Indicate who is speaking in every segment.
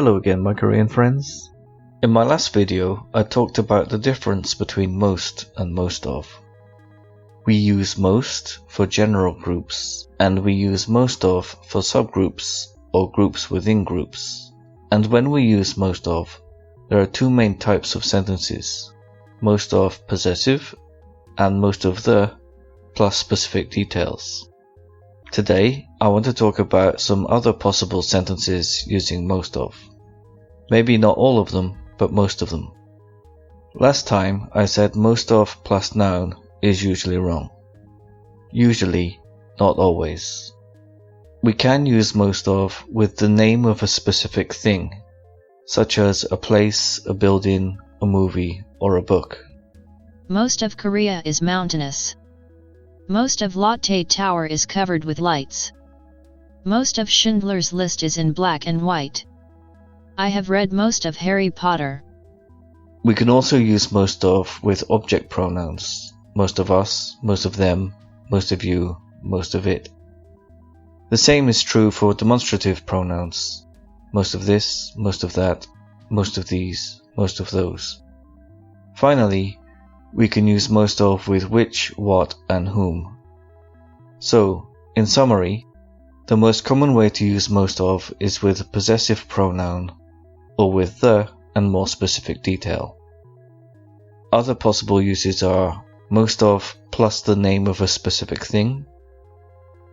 Speaker 1: Hello again, my Korean friends. In my last video, I talked about the difference between most and most of. We use most for general groups, and we use most of for subgroups or groups within groups. And when we use most of, there are two main types of sentences: most of possessive and most of the plus specific details. Today, I want to talk about some other possible sentences using most of. Maybe not all of them, but most of them. Last time I said most of plus noun is usually wrong. Usually, not always. We can use most of with the name of a specific thing, such as a place, a building, a movie, or a book.
Speaker 2: Most of Korea is mountainous. Most of Lotte Tower is covered with lights. Most of Schindler's List is in black and white. I have read most of Harry Potter.
Speaker 1: We can also use most of with object pronouns. Most of us, most of them, most of you, most of it. The same is true for demonstrative pronouns. Most of this, most of that, most of these, most of those. Finally, we can use most of with which, what, and whom. So, in summary, the most common way to use most of is with a possessive pronoun, or with the and more specific detail. Other possible uses are most of plus the name of a specific thing,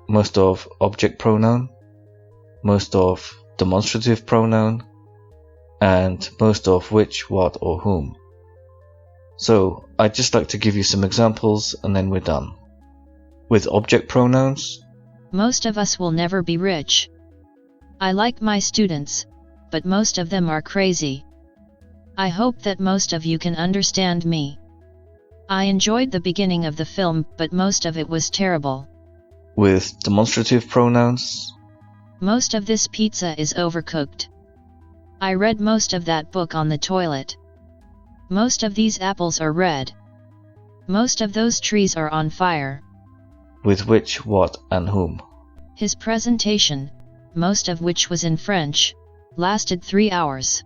Speaker 1: most of object pronoun, most of demonstrative pronoun, and most of which, what, or whom. So, I'd just like to give you some examples and then we're done. With object pronouns,
Speaker 2: most of us will never be rich. I like my students, but most of them are crazy. I hope that most of you can understand me. I enjoyed the beginning of the film, but most of it was terrible.
Speaker 1: With demonstrative pronouns,
Speaker 2: most of this pizza is overcooked. I read most of that book on the toilet. Most of these apples are red. Most of those trees are on fire.
Speaker 1: With which, what, and whom.
Speaker 2: His presentation, most of which was in French, lasted 3 hours.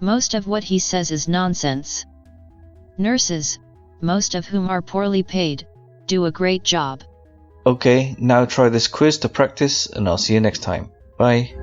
Speaker 2: Most of what he says is nonsense. Nurses, most of whom are poorly paid, do a great job.
Speaker 1: Okay, now try this quiz to practice and I'll see you next time. Bye.